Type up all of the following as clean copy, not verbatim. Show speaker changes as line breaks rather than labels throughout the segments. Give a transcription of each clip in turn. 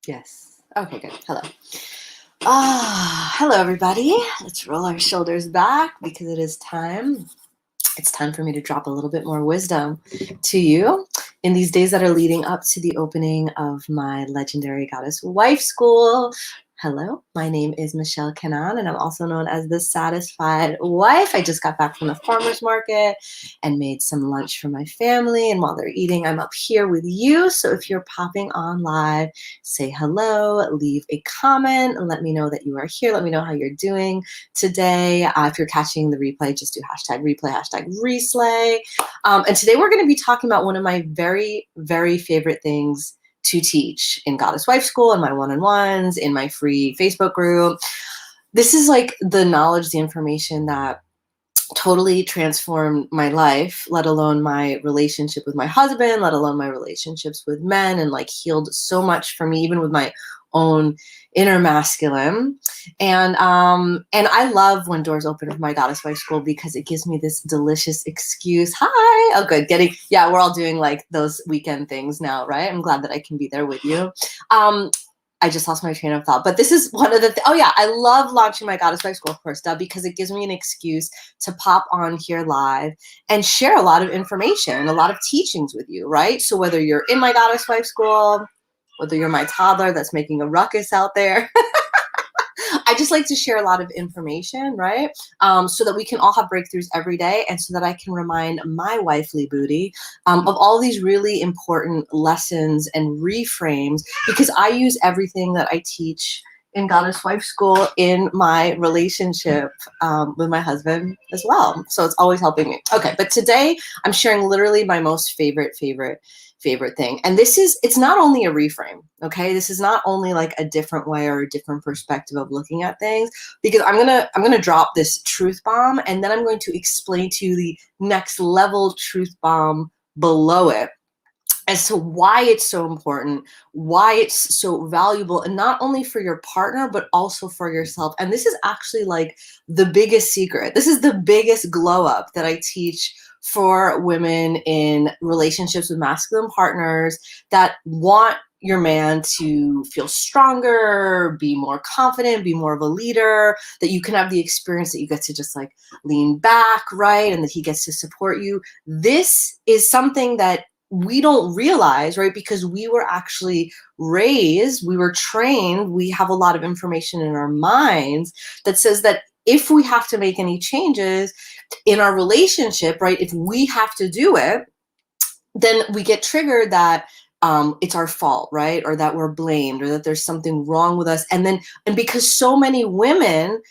Yes. Okay, good. Hello. Hello, everybody. Let's roll our shoulders back because it is time. It's time for me to drop a little bit more wisdom to you in these days that are leading up to the opening of my Legendary Goddess Wife School. Hello, my name is Michelle Canan, and I'm also known as the Satisfied Wife. I just got back from the farmer's market and made some lunch for my family. And while they're eating, I'm up here with you. So if you're popping on live, say hello, leave a comment, and let me know that you are here. Let me know how you're doing today. If you're catching the replay, just do hashtag replay, hashtag reslay. And today we're going to be talking about one of my very, very favorite things to teach in Goddess Wife School, in my one-on-ones, in my free Facebook group. This is like the knowledge, the information that totally transformed my life, let alone my relationship with my husband, let alone my relationships with men, and like healed so much for me, even with my own inner masculine. And I love when doors open with my Goddess Wife School because it gives me this delicious excuse. Hi. Oh, good. We're all doing like those weekend things now, right? I'm glad that I can be there with you. I just lost my train of thought, but this is one of the, I love launching my Goddess Wife School, of course, because it gives me an excuse to pop on here live and share a lot of information, a lot of teachings with you, right? So whether you're in my Goddess Wife School, whether you're my toddler that's making a ruckus out there, I just like to share a lot of information, right? So that we can all have breakthroughs every day, and so that I can remind my wifely booty of all these really important lessons and reframes, because I use everything that I teach in Goddess Wife School in my relationship with my husband as well. So it's always helping me. Okay, but today I'm sharing literally my most favorite thing. And it's not only a reframe, okay? This is not only like a different way or a different perspective of looking at things, because I'm gonna drop this truth bomb, and then I'm going to explain to you the next level truth bomb below it, as to why it's so important, why it's so valuable, and not only for your partner, but also for yourself. And this is actually like the biggest secret. This is the biggest glow up that I teach for women in relationships with masculine partners that want your man to feel stronger, be more confident, be more of a leader, that you can have the experience that you get to just like lean back, right? And that he gets to support you. This is something that we don't realize, right? Because we were actually raised, we were trained, we have a lot of information in our minds that says that if we have to make any changes in our relationship, right, if we have to do it, then we get triggered that it's our fault, right? Or that we're blamed, or that there's something wrong with us. And because so many women,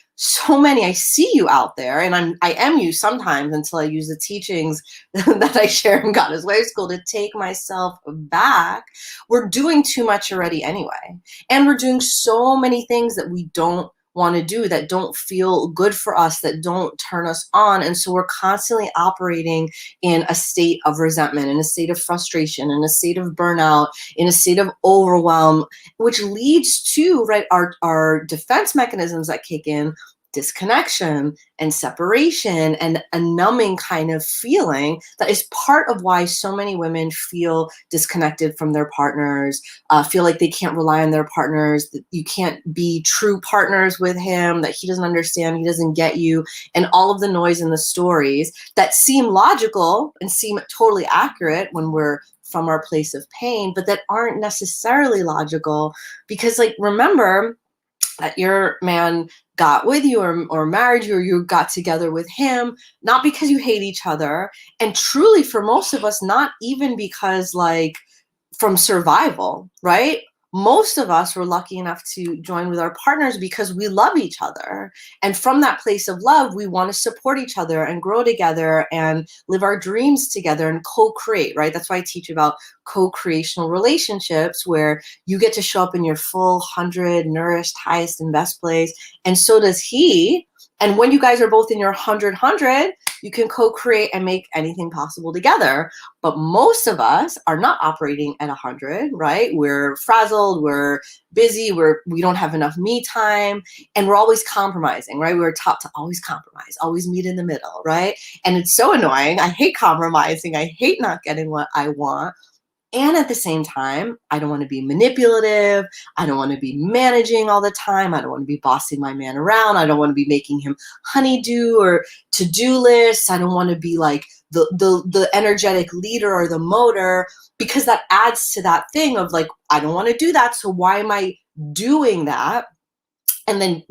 I see you out there, and I am you sometimes until I use the teachings that I share in Goddess Wife School to take myself back. We're doing too much already anyway. And we're doing so many things that we don't want to do, that don't feel good for us, that don't turn us on. And so we're constantly operating in a state of resentment, in a state of frustration, in a state of burnout, in a state of overwhelm, which leads to, right, our defense mechanisms that kick in: disconnection and separation and a numbing kind of feeling that is part of why so many women feel disconnected from their partners, feel like they can't rely on their partners, that you can't be true partners with him, that he doesn't understand, he doesn't get you, and all of the noise and the stories that seem logical and seem totally accurate when we're from our place of pain, but that aren't necessarily logical. Because, like, remember that your man got with you or married you, or you got together with him, not because you hate each other. And truly, for most of us, not even because, like, from survival, right? Most of us were lucky enough to join with our partners because we love each other. And from that place of love, we want to support each other and grow together and live our dreams together and co-create, right? That's why I teach about co-creational relationships, where you get to show up in your full 100, nourished, highest and best place. And so does he. And when you guys are both in your 100, you can co-create and make anything possible together. But most of us are not operating at 100, right? We're frazzled, we're busy, we don't have enough me time, and we're always compromising, right? We're taught to always compromise, always meet in the middle, right? And it's so annoying. I hate compromising. I hate not getting what I want. And at the same time, I don't want to be manipulative. I don't want to be managing all the time. I don't want to be bossing my man around. I don't want to be making him honeydew or to-do lists. I don't want to be like the energetic leader or the motor, because that adds to that thing of like, I don't want to do that. So why am I doing that? And then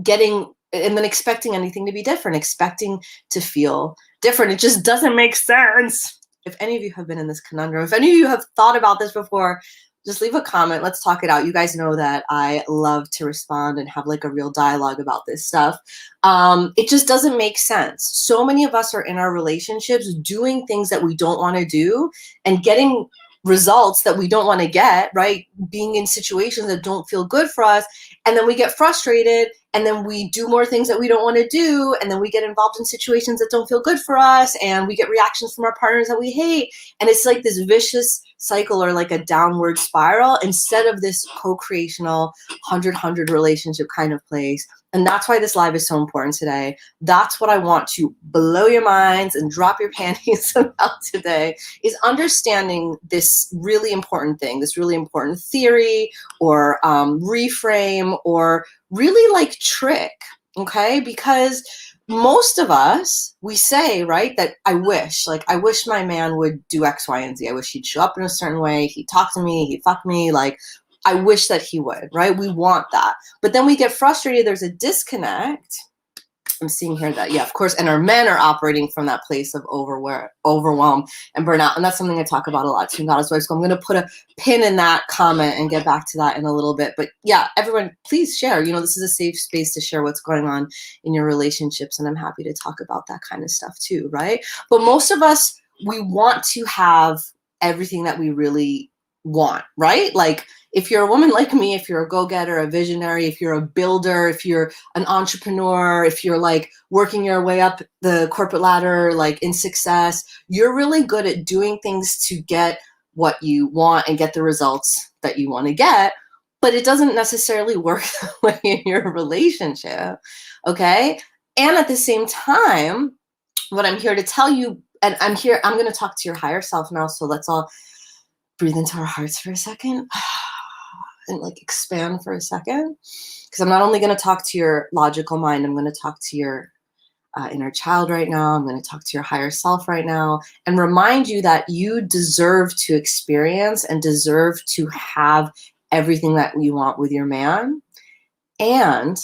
expecting anything to be different, expecting to feel different. It just doesn't make sense. If any of you have been in this conundrum, if any of you have thought about this before, just leave a comment. Let's talk it out. You guys know that I love to respond and have like a real dialogue about this stuff. It just doesn't make sense. So many of us are in our relationships doing things that we don't want to do and getting results that we don't want to get, right? Being in situations that don't feel good for us. And then we get frustrated, and then we do more things that we don't want to do. And then we get involved in situations that don't feel good for us. And we get reactions from our partners that we hate. And it's like this vicious cycle, or like a downward spiral, instead of this co-creational 100-100 relationship kind of place. And that's why this live is so important today. That's what I want to blow your minds and drop your panties about today, is understanding this really important thing, this really important theory or reframe or really like trick, okay? Because most of us, we say, right, that I wish my man would do X, Y, and Z. I wish he'd show up in a certain way. He'd talk to me, he'd fuck me. Like, I wish that he would, right? We want that. But then we get frustrated. There's a disconnect. I'm seeing here that, yeah, of course, and our men are operating from that place of overwhelm and burnout. And that's something I talk about a lot too in Goddess Wife. So I'm going to put a pin in that comment and get back to that in a little bit. But yeah, everyone, please share. You know, this is a safe space to share what's going on in your relationships. And I'm happy to talk about that kind of stuff too, right? But most of us, we want to have everything that we really want, right? Like, if you're a woman like me, if you're a go-getter, a visionary, if you're a builder, if you're an entrepreneur, if you're like working your way up the corporate ladder, like in success, you're really good at doing things to get what you want and get the results that you want to get. But it doesn't necessarily work that way in your relationship, okay? And at the same time, what I'm here to tell you, and I'm going to talk to your higher self now. So let's all breathe into our hearts for a second. And like expand for a second, because I'm not only going to talk to your logical mind, I'm going to talk to your inner child right now. I'm going to talk to your higher self right now and remind you that you deserve to experience and deserve to have everything that you want with your man. And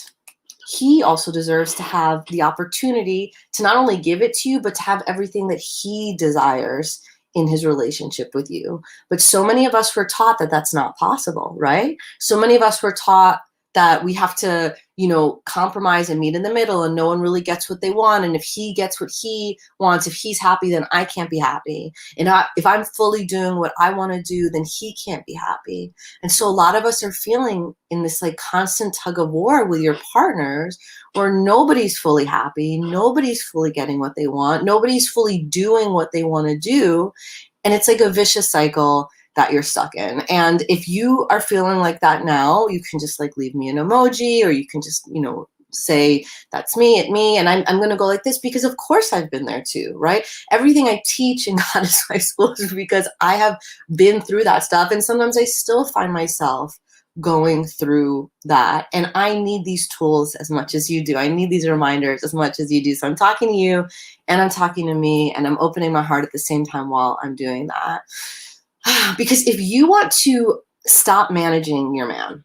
he also deserves to have the opportunity to not only give it to you, but to have everything that he desires in his relationship with you. But so many of us were taught that that's not possible, right? So many of us were taught that we have to, you know, compromise and meet in the middle, and no one really gets what they want. And if he gets what he wants, if he's happy, then I can't be happy. And if I'm fully doing what I want to do, then he can't be happy. And so a lot of us are feeling in this like constant tug of war with your partners, where nobody's fully happy, nobody's fully getting what they want, nobody's fully doing what they want to do. And it's like a vicious cycle that you're stuck in. And if you are feeling like that now, you can just like leave me an emoji, or you can just, you know, say that's me at me. And I'm going to go like this, because of course I've been there too, right? Everything I teach in Goddess Wife School is because I have been through that stuff. And sometimes I still find myself going through that. And I need these tools as much as you do. I need these reminders as much as you do. So I'm talking to you and I'm talking to me, and I'm opening my heart at the same time while I'm doing that. Because if you want to stop managing your man,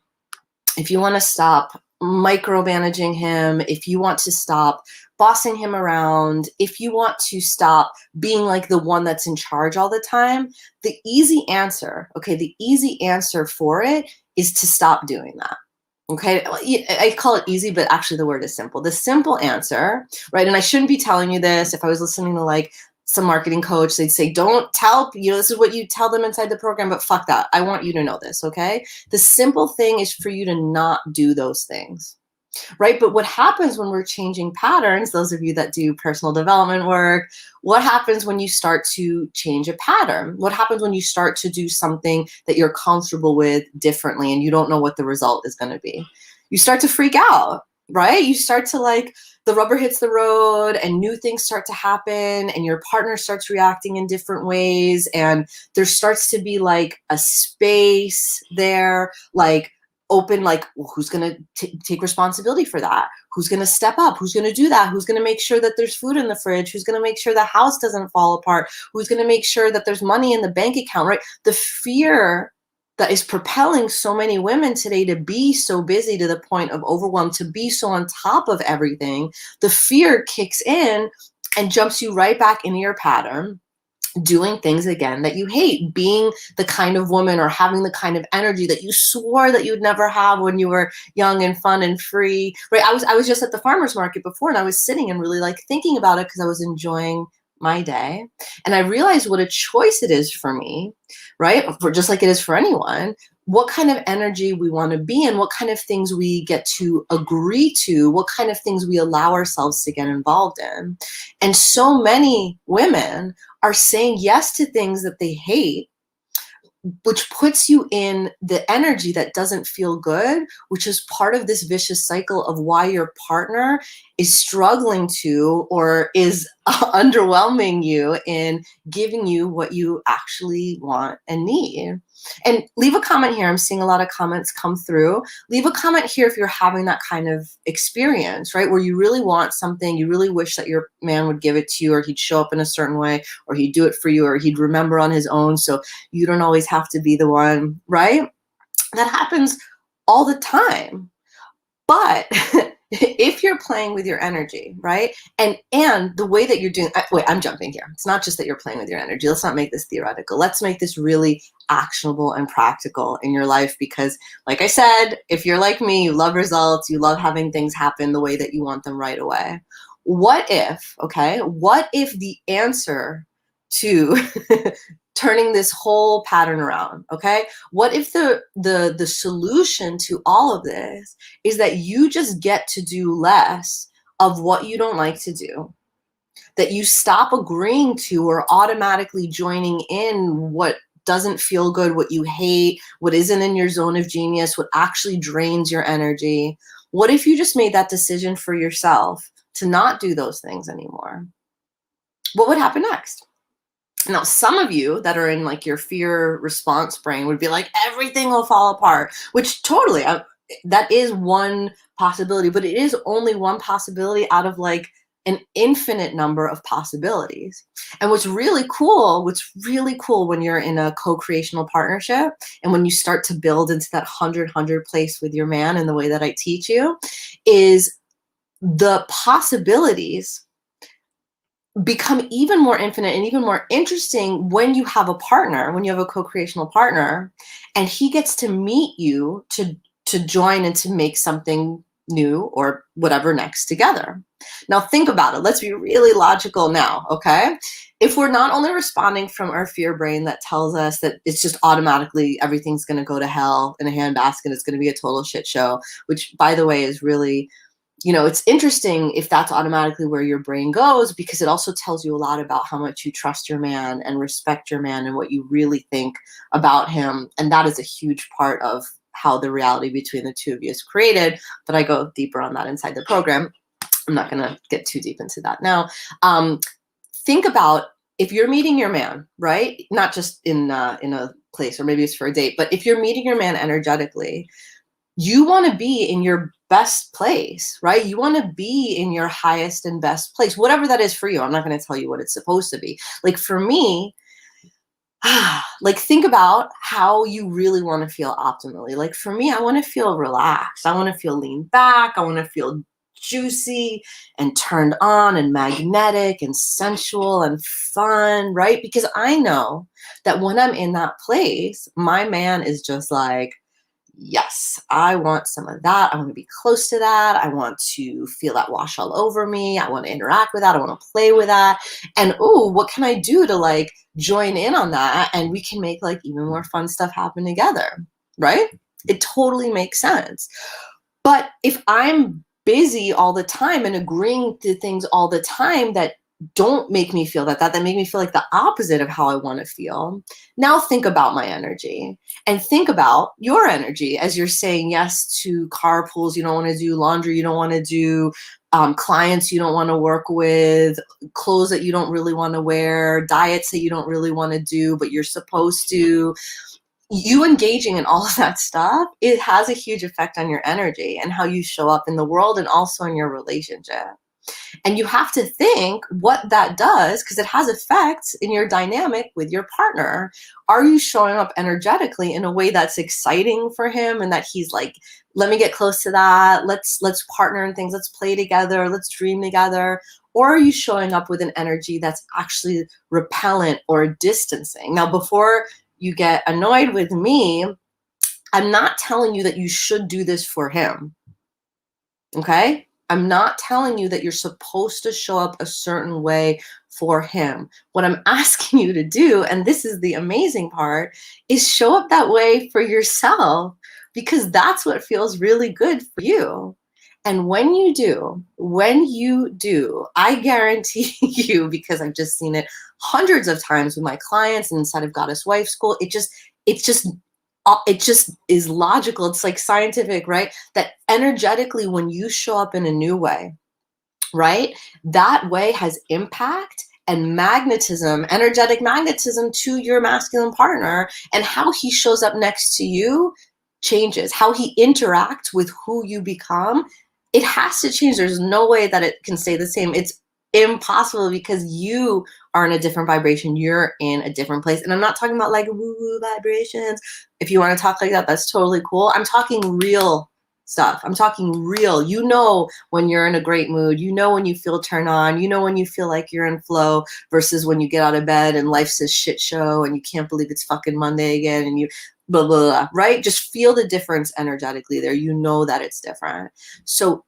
if you want to stop micromanaging him, if you want to stop bossing him around, if you want to stop being like the one that's in charge all the time, the easy answer for it is to stop doing that. Okay, I call it easy, but actually the word is simple. The simple answer, right? And I shouldn't be telling you this. If I was listening to like some marketing coach, they'd say, don't tell, you know, this is what you tell them inside the program, but fuck that. I want you to know this, okay? The simple thing is for you to not do those things, right? But what happens when we're changing patterns, those of you that do personal development work, what happens when you start to change a pattern? What happens when you start to do something that you're comfortable with differently and you don't know what the result is going to be? You start to freak out, right? You start to like the rubber hits the road and new things start to happen and your partner starts reacting in different ways, and there starts to be like a space there, like open, like, well, who's going to take responsibility for that? Who's going to step up? Who's going to do that? Who's going to make sure that there's food in the fridge? Who's going to make sure the house doesn't fall apart? Who's going to make sure that there's money in the bank account, right? The fear that is propelling so many women today to be so busy to the point of overwhelm, to be so on top of everything, the fear kicks in and jumps you right back into your pattern, doing things again that you hate, being the kind of woman or having the kind of energy that you swore that you'd never have when you were young and fun and free, right? I was just at the farmer's market before, and I was sitting and really like thinking about it because I was enjoying my day. And I realized what a choice it is for me, right? For just like it is for anyone, what kind of energy we want to be in, what kind of things we get to agree to, what kind of things we allow ourselves to get involved in. And so many women are saying yes to things that they hate, which puts you in the energy that doesn't feel good, which is part of this vicious cycle of why your partner is struggling to or is underwhelming you in giving you what you actually want and need. And leave a comment here. I'm seeing a lot of comments come through. Leave a comment here if you're having that kind of experience, right? Where you really want something, you really wish that your man would give it to you, or he'd show up in a certain way, or he'd do it for you, or he'd remember on his own so you don't always have to be the one, right? That happens all the time. But if you're playing with your energy, right? And the way that you're doing, wait, I'm jumping here. It's not just that you're playing with your energy. Let's not make this theoretical. Let's make this really actionable and practical in your life, because like I said, if you're like me, you love results, you love having things happen the way that you want them right away. What if the answer to turning this whole pattern around, okay? What if the solution to all of this is that you just get to do less of what you don't like to do, that you stop agreeing to or automatically joining in what doesn't feel good, what you hate, what isn't in your zone of genius, what actually drains your energy? What if you just made that decision for yourself to not do those things anymore? What would happen next? Now, some of you that are in like your fear response brain would be like, everything will fall apart, which totally, that is one possibility, but it is only one possibility out of like an infinite number of possibilities. And what's really cool when you're in a co-creational partnership and when you start to build into that 100 place with your man in the way that I teach you, is the possibilities become even more infinite and even more interesting when you have a partner, when you have a co-creational partner, and he gets to meet you to join and to make something new or whatever next together. Now think about it. Let's be really logical now, okay? If we're not only responding from our fear brain that tells us that it's just automatically everything's going to go to hell in a handbasket, it's going to be a total shit show, which by the way is really, it's interesting if that's automatically where your brain goes, because it also tells you a lot about how much you trust your man and respect your man and what you really think about him. And that is a huge part of how the reality between the two of you is created. But I go deeper on that inside the program. I'm not going to get too deep into that now. Think about if you're meeting your man, right? Not just in a place, or maybe it's for a date, but if you're meeting your man energetically, you want to be in your best place, right? You want to be in your highest and best place, whatever that is for you. I'm not going to tell you what it's supposed to be. Like for me, like think about how you really want to feel optimally. Like for me, I want to feel relaxed. I want to feel lean back. I want to feel juicy and turned on and magnetic and sensual and fun, right? Because I know that when I'm in that place, my man is just like, yes, I want some of that. I want to be close to that. I want to feel that wash all over me. I want to interact with that. I want to play with that. And oh, what can I do to like join in on that? And we can make like even more fun stuff happen together, right? It totally makes sense. But if I'm busy all the time and agreeing to things all the time that don't make me feel that make me feel like the opposite of how I want to feel. Now think about my energy and think about your energy as you're saying yes to carpools you don't want to do, laundry you don't want to do, clients you don't want to work with, clothes that you don't really want to wear, diets that you don't really want to do, but you're supposed to. You engaging in all of that stuff, it has a huge effect on your energy and how you show up in the world and also in your relationship. And you have to think what that does, because it has effects in your dynamic with your partner. Are you showing up energetically in a way that's exciting for him and that he's like, let me get close to that. Let's partner in things. Let's play together. Let's dream together. Or are you showing up with an energy that's actually repellent or distancing? Now, before you get annoyed with me, I'm not telling you that you should do this for him. Okay? I'm not telling you that you're supposed to show up a certain way for him. What I'm asking you to do, and this is the amazing part, is show up that way for yourself, because that's what feels really good for you. And when you do, I guarantee you, because I've just seen it hundreds of times with my clients and inside of Goddess Wife School, it just is logical. It's like scientific, right? That energetically, when you show up in a new way, right, that way has impact and magnetism, energetic magnetism to your masculine partner, and how he shows up next to you changes. How he interacts with who you become, it has to change. There's no way that it can stay the same. It's impossible, because you are in a different vibration. You're in a different place. And I'm not talking about like woo-woo vibrations. If you want to talk like that, that's totally cool. I'm talking real stuff. I'm talking real. You know when you're in a great mood. You know when you feel turned on. You know when you feel like you're in flow, versus when you get out of bed and life's a shit show and you can't believe it's fucking Monday again and you blah, blah, blah, right? Just feel the difference energetically there. You know that it's different. So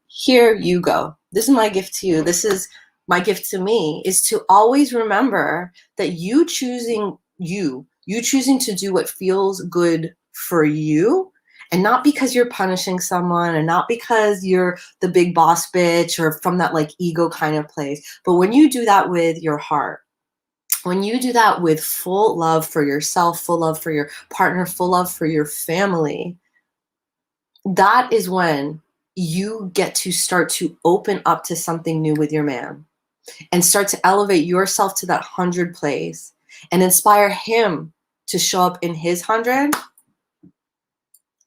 here you go. This is my gift to you. This is my gift to me, is to always remember that you choosing to do what feels good for you, and not because you're punishing someone, and not because you're the big boss bitch or from that like ego kind of place. But when you do that with your heart, when you do that with full love for yourself, full love for your partner, full love for your family, that is when you get to start to open up to something new with your man, and start to elevate yourself to that 100 place and inspire him to show up in his 100.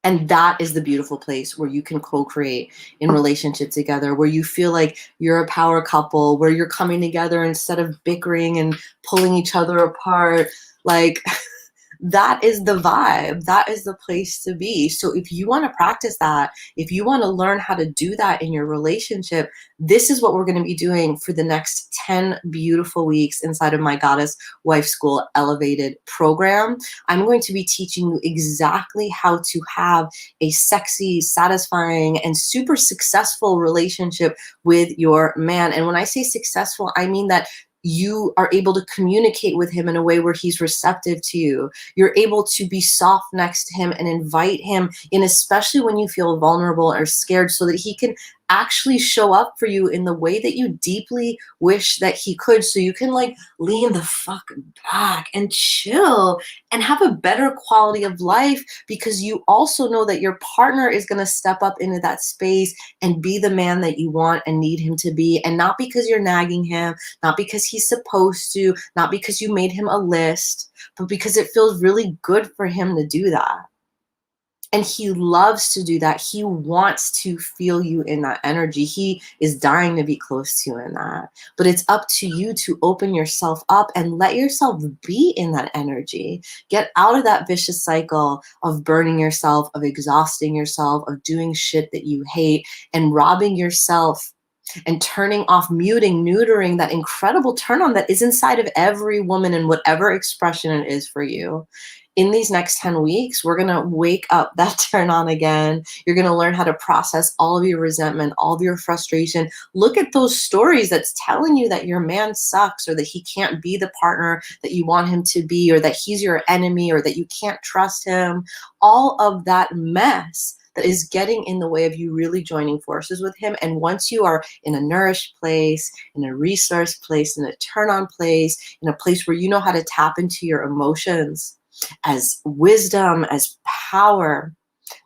And that is the beautiful place where you can co-create in relationship together, where you feel like you're a power couple, where you're coming together instead of bickering and pulling each other apart. Like, that is the vibe. That is the place to be. So if you want to practice that, if you want to learn how to do that in your relationship, this is what we're going to be doing for the next 10 beautiful weeks inside of my Goddess Wife School Elevated program. I'm going to be teaching you exactly how to have a sexy, satisfying, and super successful relationship with your man. And when I say successful, I mean that you are able to communicate with him in a way where he's receptive to you. You're able to be soft next to him and invite him in, especially when you feel vulnerable or scared, so that he can actually show up for you in the way that you deeply wish that he could. So you can like lean the fuck back and chill and have a better quality of life, because you also know that your partner is going to step up into that space and be the man that you want and need him to be. And not because you're nagging him, not because he's supposed to, not because you made him a list, but because it feels really good for him to do that. And he loves to do that. He wants to feel you in that energy. He is dying to be close to you in that. But it's up to you to open yourself up and let yourself be in that energy. Get out of that vicious cycle of burning yourself, of exhausting yourself, of doing shit that you hate, and robbing yourself and turning off, muting, neutering that incredible turn on that is inside of every woman in whatever expression it is for you. In these next 10 weeks, we're going to wake up that turn on again. You're going to learn how to process all of your resentment, all of your frustration. Look at those stories that's telling you that your man sucks, or that he can't be the partner that you want him to be, or that he's your enemy, or that you can't trust him. All of that mess that is getting in the way of you really joining forces with him. And once you are in a nourished place, in a resource place, in a turn on place, in a place where you know how to tap into your emotions as wisdom, as power,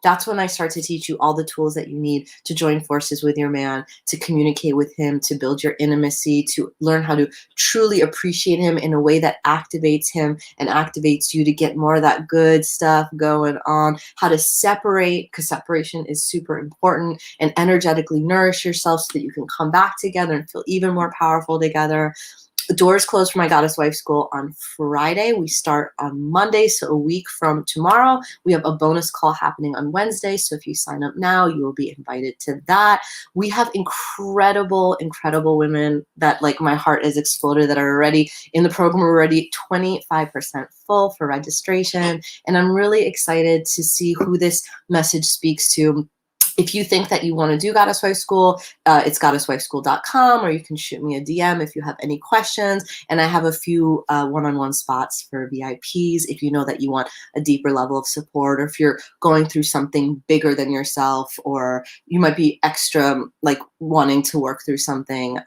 That's when I start to teach you all the tools that you need to join forces with your man, to communicate with him, to build your intimacy, to learn how to truly appreciate him in a way that activates him and activates you, to get more of that good stuff going on, how to separate, because separation is super important, and energetically nourish yourself so that you can come back together and feel even more powerful together. The doors close for my Goddess Wife School on Friday. We start on Monday, so a week from tomorrow. We have a bonus call happening on Wednesday, so if you sign up now, you will be invited to that. We have incredible, incredible women that, like, my heart is exploded, that are already in the program. We're already 25% full for registration, and I'm really excited to see who this message speaks to. If you think that you want to do Goddess Wife School, it's goddesswifeschool.com, or you can shoot me a DM if you have any questions. And I have a few one-on-one spots for VIPs if you know that you want a deeper level of support, or if you're going through something bigger than yourself, or you might be extra like wanting to work through something.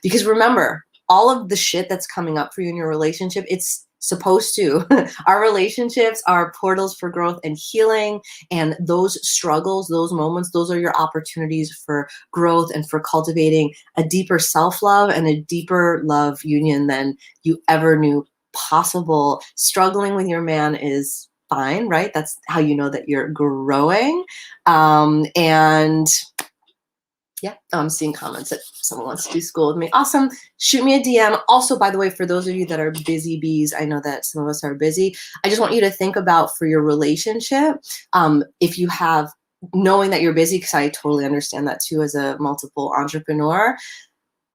Because remember, all of the shit that's coming up for you in your relationship, it's supposed to. Our relationships are portals for growth and healing, and those struggles, those moments, those are your opportunities for growth and for cultivating a deeper self-love and a deeper love union than you ever knew possible. Struggling with your man is fine, right? That's how you know that you're growing. And yeah, I'm seeing comments that someone wants to do school with me. Awesome. Shoot me a DM. Also, by the way, for those of you that are busy bees, I know that some of us are busy. I just want you to think about, for your relationship, if you have, knowing that you're busy, because I totally understand that too as a multiple entrepreneur,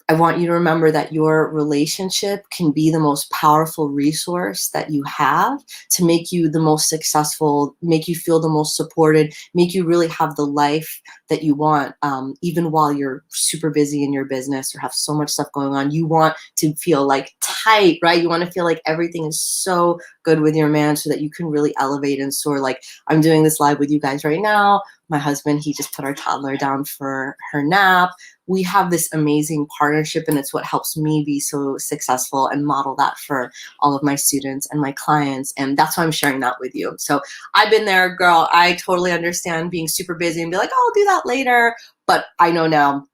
I want you to remember that your relationship can be the most powerful resource that you have to make you the most successful, make you feel the most supported, make you really have the life that you want, even while you're super busy in your business or have so much stuff going on. You want to feel like tight, right? You want to feel like everything is so good with your man so that you can really elevate and soar. Like, I'm doing this live with you guys right now. My husband, he just put our toddler down for her nap. We have this amazing partnership, and it's what helps me be so successful and model that for all of my students and my clients. And that's why I'm sharing that with you. So I've been there, girl. I totally understand being super busy and be like, oh, I'll do that later. But I know now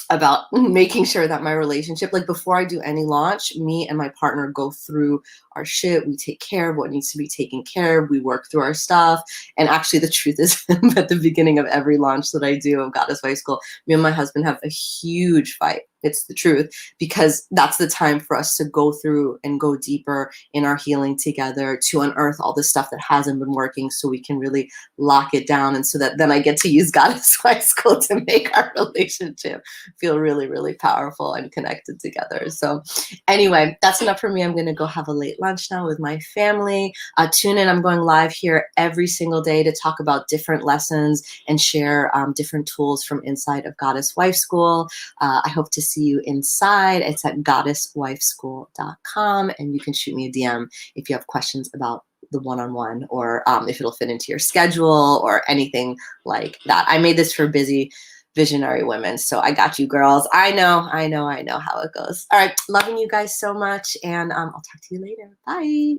about making sure that my relationship, like, before I do any launch, me and my partner go through our shit. We take care of what needs to be taken care of. We work through our stuff. And actually, the truth is, at the beginning of every launch that I do of Goddess Wife School, me and my husband have a huge fight. It's the truth, because that's the time for us to go through and go deeper in our healing together, to unearth all the stuff that hasn't been working, so we can really lock it down. And so that then I get to use Goddess Wife School to make our relationship feel really, really powerful and connected together. So anyway, that's enough for me. I'm going to go have a late lunch now with my family. Tune in. I'm going live here every single day to talk about different lessons and share different tools from inside of Goddess Wife School. I hope to see you inside. It's at goddesswifeschool.com, and you can shoot me a DM if you have questions about the one-on-one, or if it'll fit into your schedule or anything like that. I made this for busy visionary women, so I got you, girls. I know how it goes. All right, loving you guys so much, and I'll talk to you later. Bye.